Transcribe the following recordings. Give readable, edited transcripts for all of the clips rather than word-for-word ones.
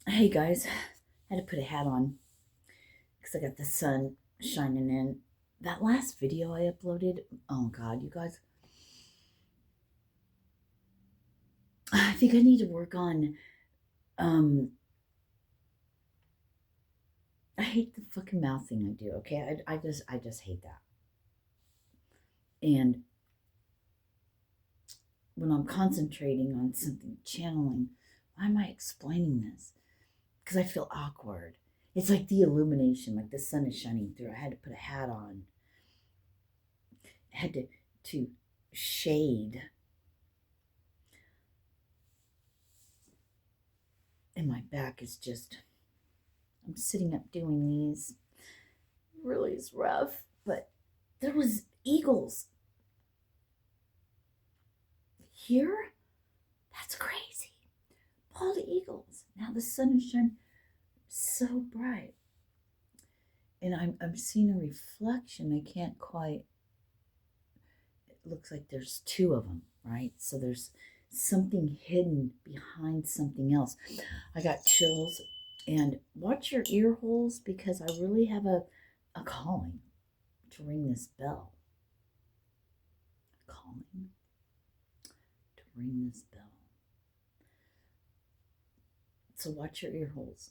Hey guys, had to put a hat on because I got the sun shining in. That last video I uploaded, oh god, you guys, I think I need to work on. Um, I hate the fucking mouth thing I do. Okay, I just hate that. And when I'm concentrating on something, channeling, why am I explaining this? Because I feel awkward. It's like the illumination, like the sun is shining through. I had to put a hat on. I had to shade, and my back is just. I'm sitting up doing these. Really is rough, but there was eagles here. That's crazy. Bald eagles. Now the sun is shining so bright, and I'm seeing a reflection. I can't quite. It looks like there's two of them, right? So there's something hidden behind something else. I got chills, and watch your ear holes because I really have a calling to ring this bell. A calling to ring this bell. So watch your ear holes.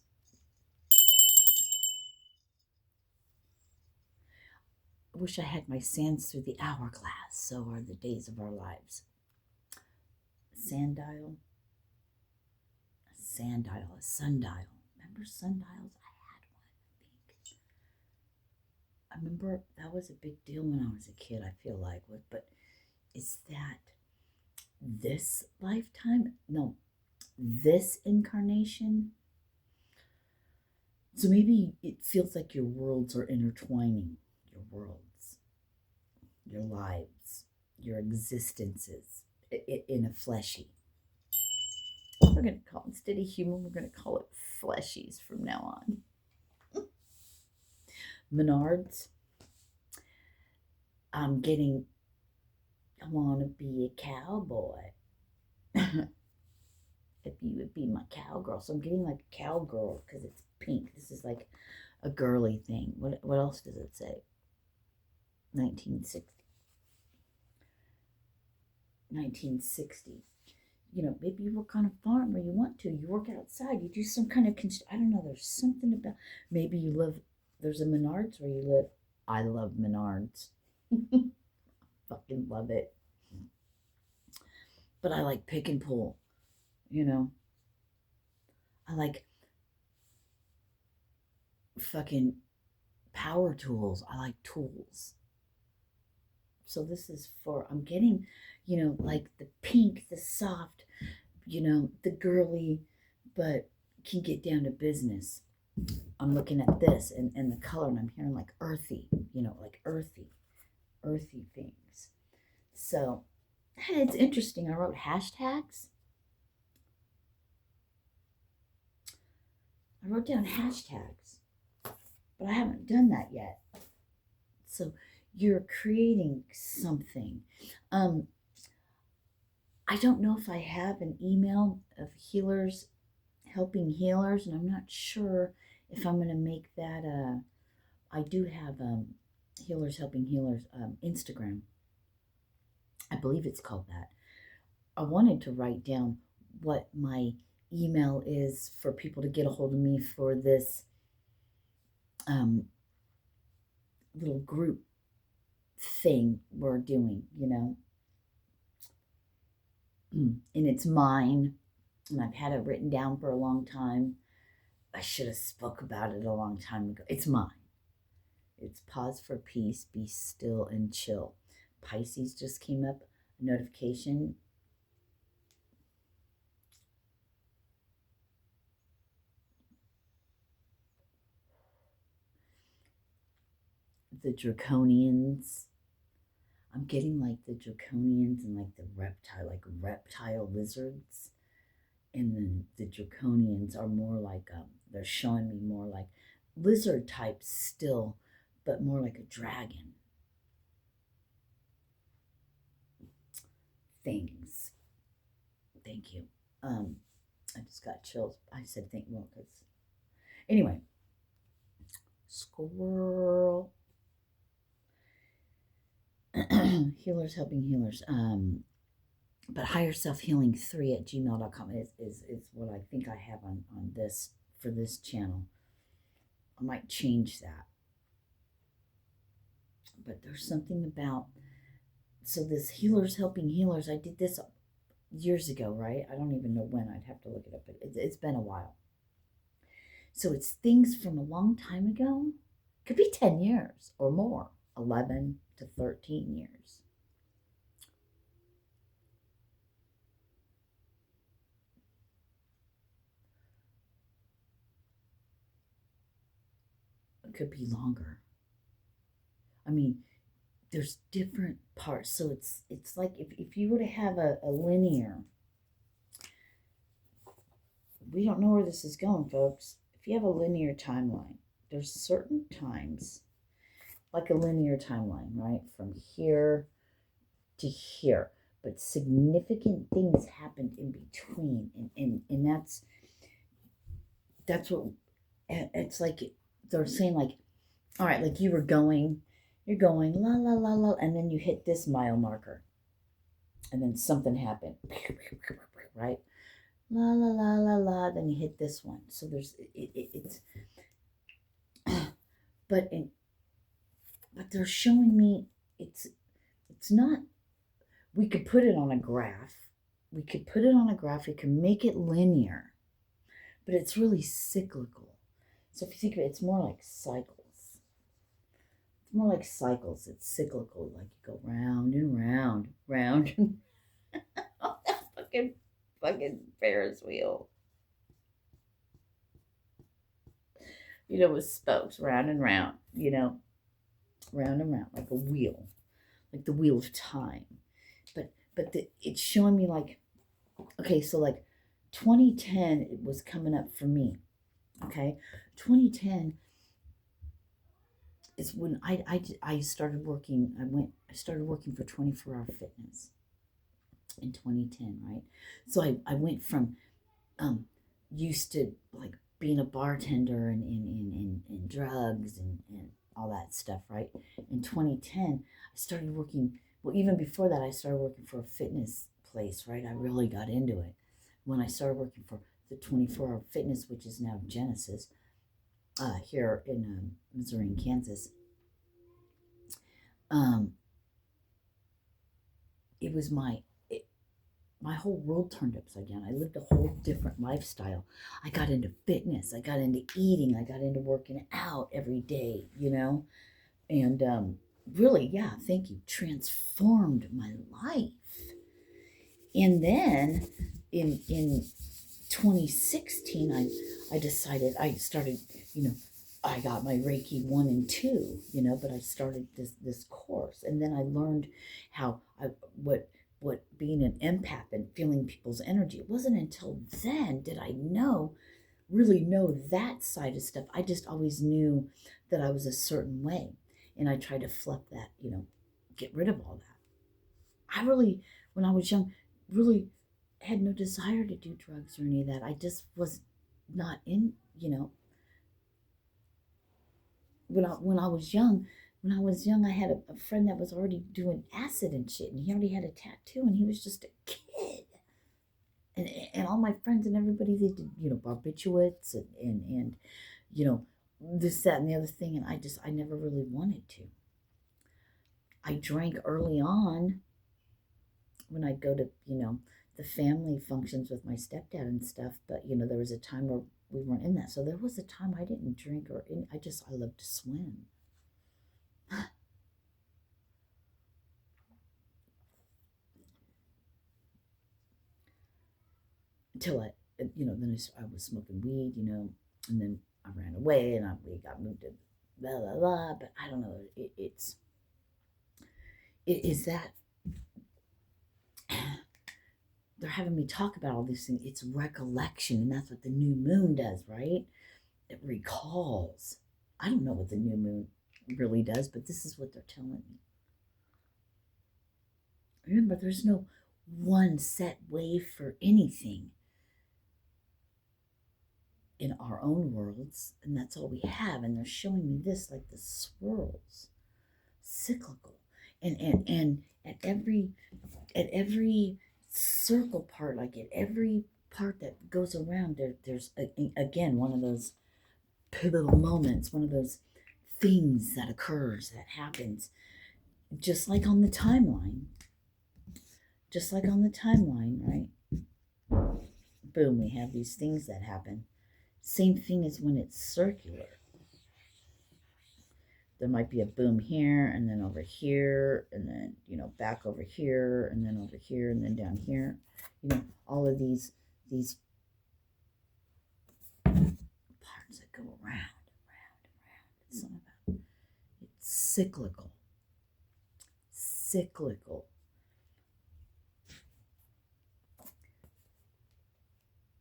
I wish I had my sands through the hourglass. So are the days of our lives. Sanddial, a sanddial, a sundial. Remember sundials? I had one, I think. I remember that was a big deal when I was a kid, I feel like. But is that this lifetime? No, this incarnation? So maybe it feels like your worlds are intertwining. Your worlds, your lives, your existences in a fleshy. We're going to call it, instead of human, we're going to call it fleshies from now on. Menards. I'm getting, I want to be a cowboy. If you would be my cowgirl. So I'm getting like a cowgirl because it's pink. This is like a girly thing. What else does it say? 1960. 1960. You know, maybe you work on a farm where you want to. You work outside. You do some kind of I don't know. There's something about. Maybe you live. There's a Menards where you live. I love Menards. Fucking love it. But I like pick and pull. You know, I like fucking power tools. I like tools. So this is for. I'm getting, like the pink, the soft, the girly, but can get down to business. I'm looking at this and the color, and I'm hearing like earthy, like earthy things. So, hey, it's interesting. I wrote hashtags. I wrote down hashtags, but I haven't done that yet. So, you're creating something. Um, I don't know if I have an email of healers helping healers, and I'm not sure if I'm going to make that. I do have healers helping healers Instagram. I believe it's called that. I wanted to write down what my email is for people to get a hold of me for this um, little group thing we're doing. And it's mine, and I've had it written down for a long time. I should have spoke about it a long time ago. It's mine. It's pause for peace, be still and chill. Pisces just came up, a notification. The draconians. I'm getting like the draconians and like reptile lizards. And then the draconians are more like, they're showing me more like lizard types still, but more like a dragon. Things. Thank you. I just got chills. I said think more because anyway, squirrel. Healers helping healers. But higher self healing 3@gmail.com is what I think I have on this for this channel. I might change that. But there's something about, so this healers helping healers, I did this years ago, right? I don't even know when. I'd have to look it up, but it's been a while. So it's things from a long time ago. Could be 10 years or more, 11 to 13 years. It could be longer. I mean, there's different parts. So it's like if you were to have a linear, we don't know where this is going, folks. If you have a linear timeline, there's certain times, like a linear timeline, right? From here to here. But significant things happened in between. And that's what, it's like they're saying, like, all right, like you're going la la la la, and then you hit this mile marker, and then something happened, right? La la la la la. Then you hit this one. So there's it's, but they're showing me it's not. We could put it on a graph. We could make it linear, but it's really cyclical. So if you think of it, it's more like cycles. It's cyclical, like you go round and round, round. Oh, that fucking Ferris wheel. With spokes, round and round, round and round, like a wheel, like the wheel of time. But it's showing me like, okay, so like 2010, it was coming up for me. Okay, 2010 is when I started working. I started working for 24-hour fitness in 2010, right? So I went from used to like being a bartender and drugs and all that stuff, right? In 2010, I started working. Well, even before that, I started working for a fitness place, right? I really got into it when I started working for the 24-hour fitness, which is now Genesis, here in Missouri and Kansas. It was my whole world turned upside down. I lived a whole different lifestyle. I got into fitness. I got into eating. I got into working out every day, and really, yeah, thank you, transformed my life. And then in 2016, I decided, I started, I got my Reiki 1 and 2, but I started this course, and then I learned how what being an empath and feeling people's energy. It wasn't until then did I really know that side of stuff. I just always knew that I was a certain way, and I tried to fluff that, get rid of all that. I really, when I was young, really had no desire to do drugs or any of that. I just was not in, when I was young, I had a friend that was already doing acid and shit, and he already had a tattoo, and he was just a kid. And all my friends and everybody, they did, barbiturates and this, that, and the other thing, and I never really wanted to. I drank early on when I'd go to, the family functions with my stepdad and stuff, but, there was a time where we weren't in that. So there was a time I didn't drink I loved to swim. Until then I was smoking weed, and then I ran away and we got moved to blah, blah, blah. But I don't know, it is that they're having me talk about all these things. It's recollection, and that's what the new moon does, right? It recalls. I don't know what the new moon really does, but this is what they're telling me. Remember, there's no one set way for anything. in our own worlds, and that's all we have. And they're showing me this, like the swirls, cyclical, and at every circle part, like at every part that goes around, there's again one of those pivotal moments, one of those things that occurs, that happens, just like on the timeline, right? Boom, we have these things that happen. Same thing as when it's circular. There might be a boom here, and then over here, and then, back over here, and then over here, and then down here. All of these parts that go around and round and round. It's something about it's cyclical.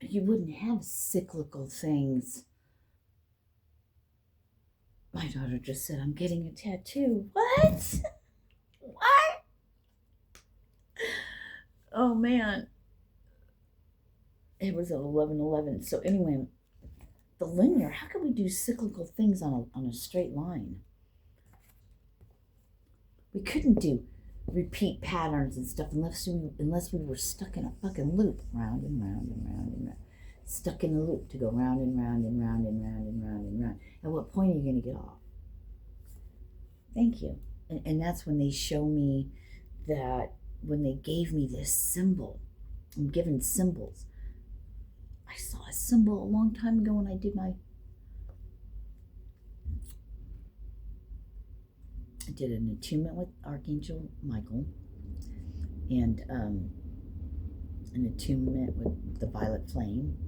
You wouldn't have cyclical things. My daughter just said, I'm getting a tattoo. What? What? Oh, man. It was at 11:11. So anyway, the linear, how can we do cyclical things on a straight line? We couldn't do repeat patterns and stuff unless we were stuck in a fucking loop, round and round and round and round. Stuck in a loop to go round and round and round and round and round and round. At what point are you going to get off? Thank you. And that's when they show me that, when they gave me this symbol. I'm given symbols. I saw a symbol a long time ago when I did an attunement with Archangel Michael, and an attunement with the violet flame,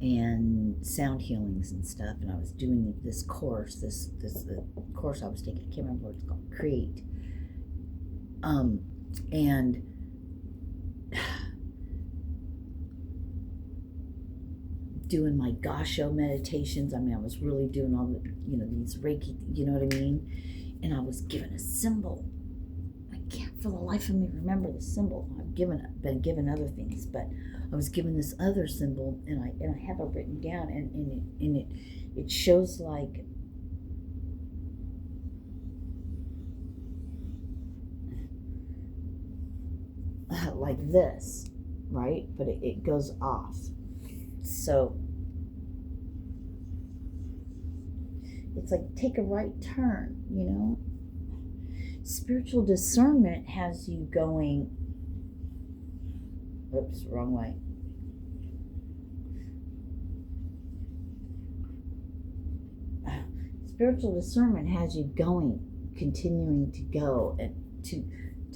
and sound healings and stuff. And I was doing this course, the course I was taking. I can't remember what it's called. Create. And doing my Gasho meditations. I mean, I was really doing all the, these Reiki, you know what I mean? And I was given a symbol. I can't for the life of me remember the symbol. I've been given other things, but I was given this other symbol, and I have it written down, and it shows like this, right? But it goes off. So it's like, take a right turn, Spiritual discernment has you going, oops, wrong way. Spiritual discernment has you going, continuing to go, and to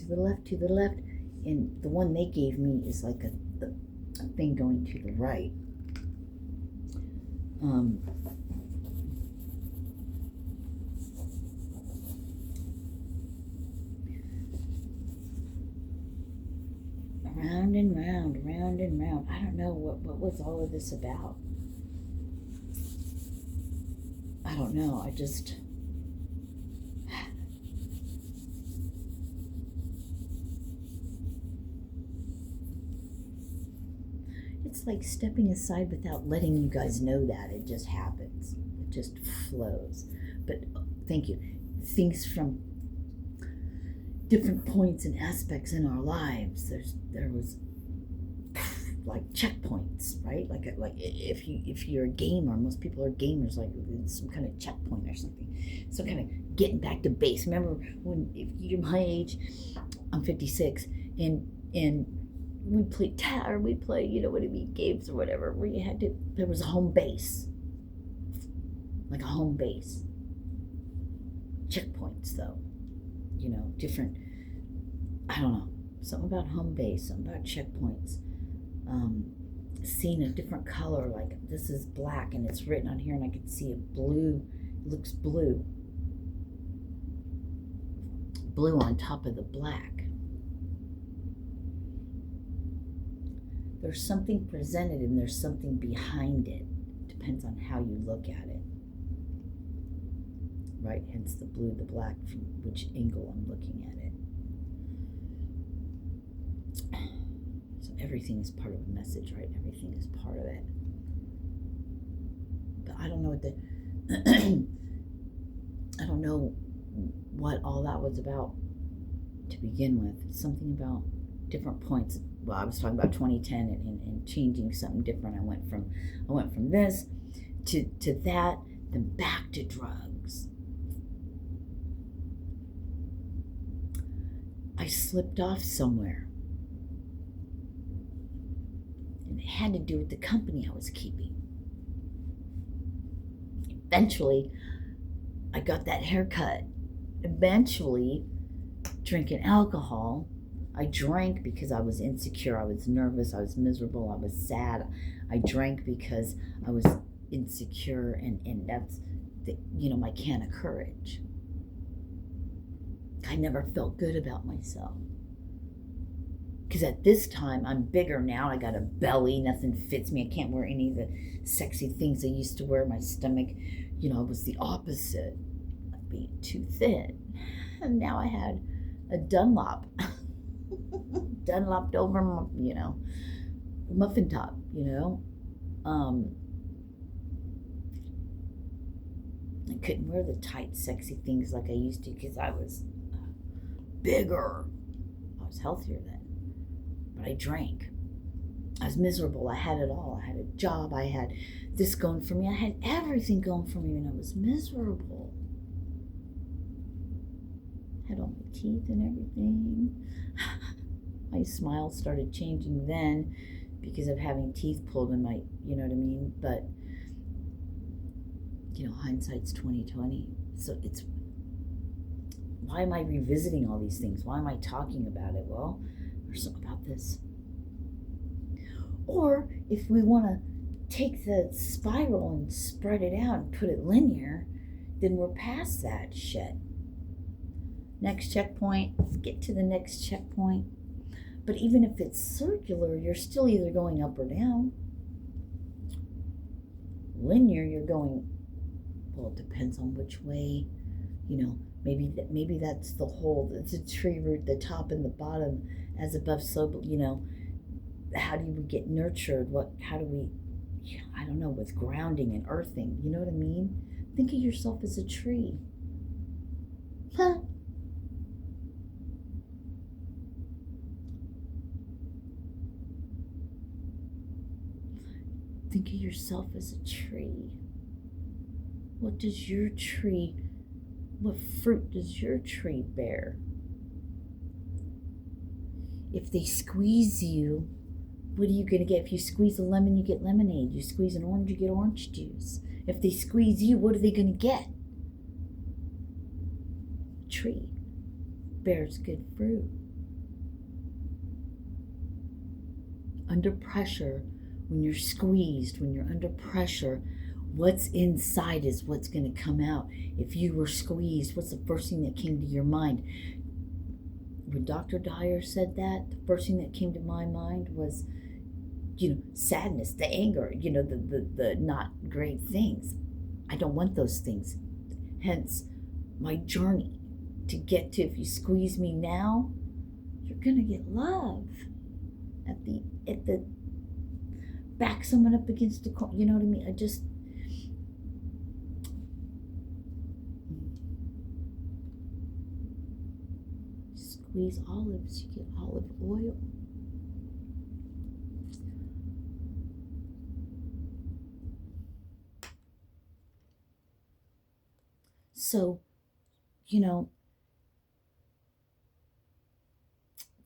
the left, and the one they gave me is like a thing going to the right. Round and round, round and round. I don't know what was all of this about. I don't know. I just... It's like stepping aside without letting you guys know that. It just happens. It just flows. But thank you. Things from different points and aspects in our lives. There was like checkpoints, right? Like if you're a gamer, most people are gamers, like some kind of checkpoint or something. So kind of getting back to base. Remember when, if you're my age, I'm 56, and we played games or whatever, where there was a home base. Like a home base. Checkpoints though. Different, I don't know, something about home base, something about checkpoints. Seeing a different color, like this is black and it's written on here, and I could see a blue, it looks blue on top of the black. There's something presented and there's something behind it. Depends on how you look at it. Right? Hence the blue, the black, from which angle I'm looking at it. So everything is part of a message, right? Everything is part of it. I don't know what the I don't know what all that was about to begin with. Something about different points. Well, I was talking about 2010 and changing something different. I went from this to that, then back to drugs. I slipped off somewhere. And it had to do with the company I was keeping. Eventually, I got that haircut. Eventually, drinking alcohol. I drank because I was insecure, I was nervous, I was miserable, I was sad. I drank because I was insecure, and that's my can of courage. I never felt good about myself. Because at this time, I'm bigger now. I got a belly, nothing fits me. I can't wear any of the sexy things I used to wear. My stomach, I was the opposite of being too thin. And now I had a Dunlop. Dunlopped over, muffin top, I couldn't wear the tight, sexy things like I used to because I was bigger. I was healthier then. But I drank. I was miserable. I had it all. I had a job. I had this going for me. I had everything going for me, and I was miserable. I had all my teeth and everything. My smile started changing then because of having teeth pulled in my, you know what I mean? But, hindsight's 2020. So it's, why am I revisiting all these things? Why am I talking about it? Well, there's something about this. Or if we want to take the spiral and spread it out and put it linear, then we're past that shit. Next checkpoint, let's get to the next checkpoint. But even if it's circular, you're still either going up or down. Linear, you're going, well, it depends on which way, maybe that's the whole, it's a tree root, the top and the bottom, as above, so, how do we get nurtured? How do we, I don't know, with grounding and earthing, you know what I mean? Think of yourself as a tree. Huh? Think of yourself as a tree. What fruit does your tree bear? If they squeeze you, what are you going to get? If you squeeze a lemon, you get lemonade. You squeeze an orange, you get orange juice. If they squeeze you, what are they going to get? A tree bears good fruit. Under pressure, when you're squeezed, when you're under pressure, what's inside is what's going to come out. If you were squeezed, what's the first thing that came to your mind? When Dr. Dyer said that, the first thing that came to my mind was, sadness, the anger, the not great things. I don't want those things. Hence, my journey to get to, if you squeeze me now, you're going to get love. At the back someone up against the corner, you know what I mean? Squeeze olives, you get olive oil. So,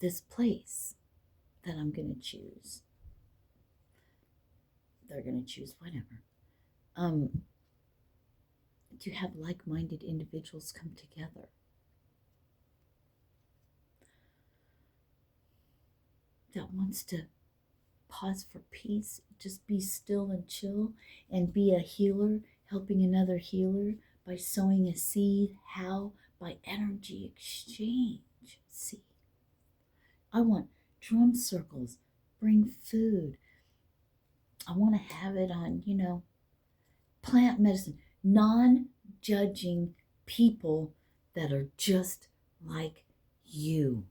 this place that I'm going to choose, they're going to choose whatever, to have like-minded individuals come together. That wants to pause for peace, just be still and chill, and be a healer, helping another healer by sowing a seed. How? By energy exchange. See, I want drum circles, bring food. I want to have it on, plant medicine, non-judging people that are just like you.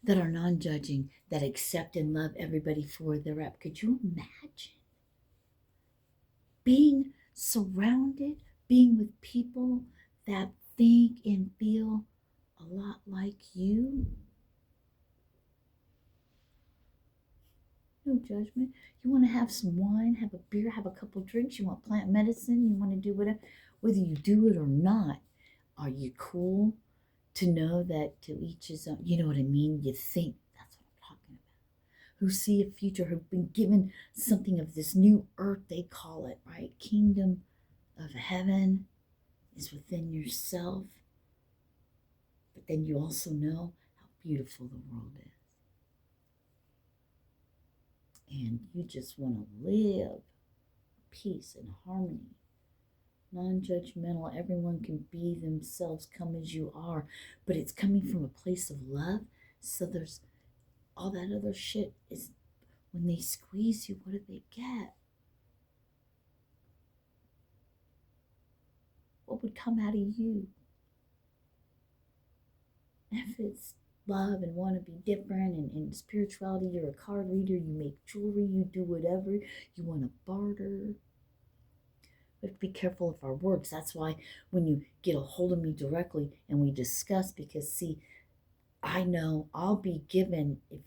That are non-judging, that accept and love everybody for where they're at. Could you imagine being surrounded, being with people that think and feel a lot like you. No judgment. You want to have some wine, have a beer, have a couple drinks. You want plant medicine. You want to do whatever. Whether you do it or not, are you cool to know that to each his own? You know what I mean? You think that's what I'm talking about. Who see a future, who've been given something of this new earth, they call it, right? Kingdom of heaven is within yourself. But then you also know how beautiful the world is. And you just want to live peace and harmony, non-judgmental. Everyone can be themselves, come as you are, but it's coming from a place of love. So there's all that other shit is when they squeeze you, what do they get? What would come out of you? If it's love and want to be different, and in spirituality, you're a card reader, you make jewelry, you do whatever, you want to barter. We have to be careful of our words. That's why when you get a hold of me directly and we discuss, because see, I know I'll be given if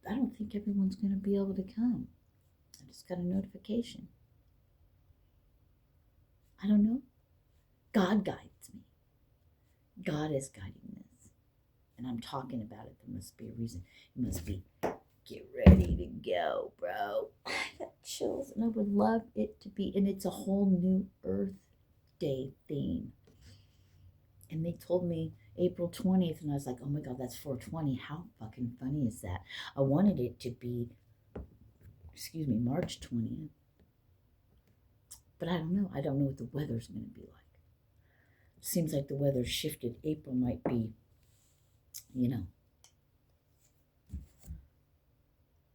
I don't think everyone's going to be able to come. I just got a notification. I don't know. God guides me. God is guiding this. And I'm talking about it. There must be a reason. It must be, get ready to go, bro. I got chills, and I would love it to be, and it's a whole new Earth Day theme. And they told me April 20th, and I was like, oh my God, that's 420. How fucking funny is that? I wanted it to be, March 20th. But I don't know. I don't know what the weather's going to be like. Seems like the weather shifted. April might be,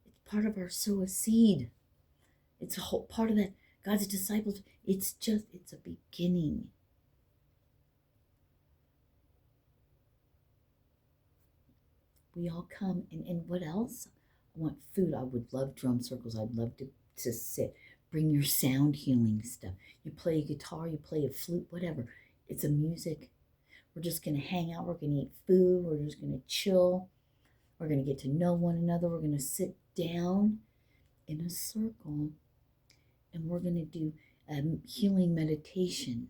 it's part of our sow a seed. It's a whole part of that. God's disciples, it's a beginning. We all come, and what else? I want food. I would love drum circles. I'd love to sit. Bring your sound healing stuff. You play a guitar, you play a flute, whatever. It's a music. We're just going to hang out. We're going to eat food. We're just going to chill. We're going to get to know one another. We're going to sit down in a circle, and we're going to do a healing meditation.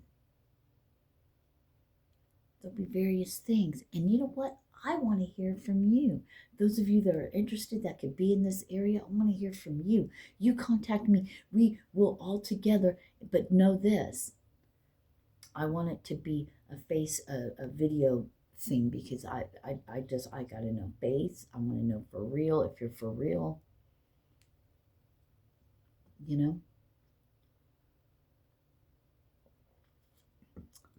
There'll be various things. And you know what? I want to hear from you. Those of you that are interested that could be in this area, I want to hear from you. You contact me. We will all together, but know this. I want it to be a video thing, because I got to know base. I want to know for real, if you're for real,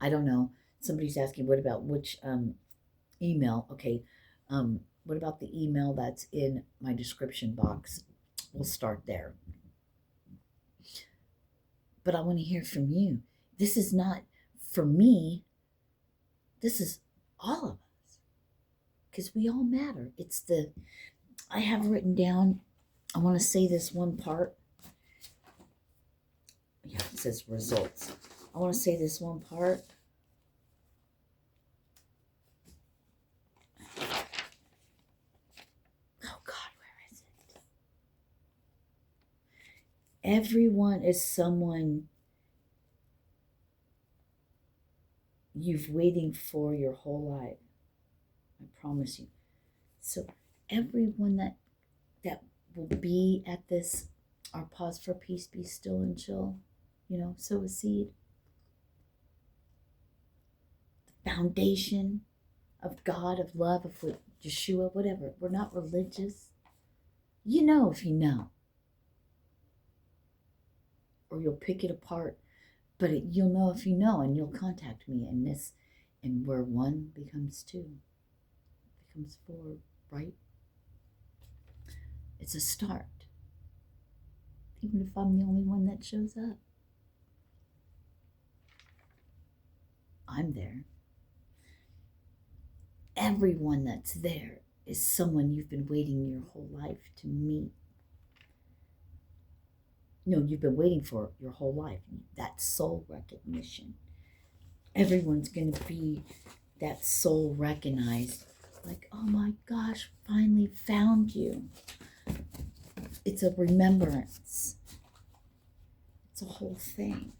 I don't know. Somebody's asking, what about which email? Okay. What about the email that's in my description box? We'll start there. But I want to hear from you. This is not for me. This is all of us, because we all matter. I have written down, I want to say this one part. Yeah, it says results. I want to say this one part. Oh God, where is it? Everyone is someone you've waiting for your whole life. I promise you. So everyone that will be at this, our pause for peace, be still and chill, sow a seed. The foundation of God, of love, of Yeshua, whatever. We're not religious. You know if you know. Or you'll pick it apart. But you'll know if you know, and you'll contact me. And where one becomes two, becomes four, right? It's a start. Even if I'm the only one that shows up. I'm there. Everyone that's there is someone you've been waiting your whole life to meet. No, you've been waiting for your whole life. That soul recognition. Everyone's going to be that soul recognized. Like, oh my gosh, finally found you. It's a remembrance. It's a whole thing.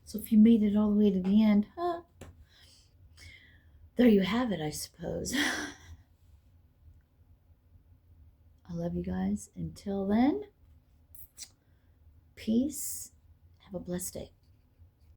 So if you made it all the way to the end, there you have it, I suppose. I love you guys. Until then, peace. Have a blessed day.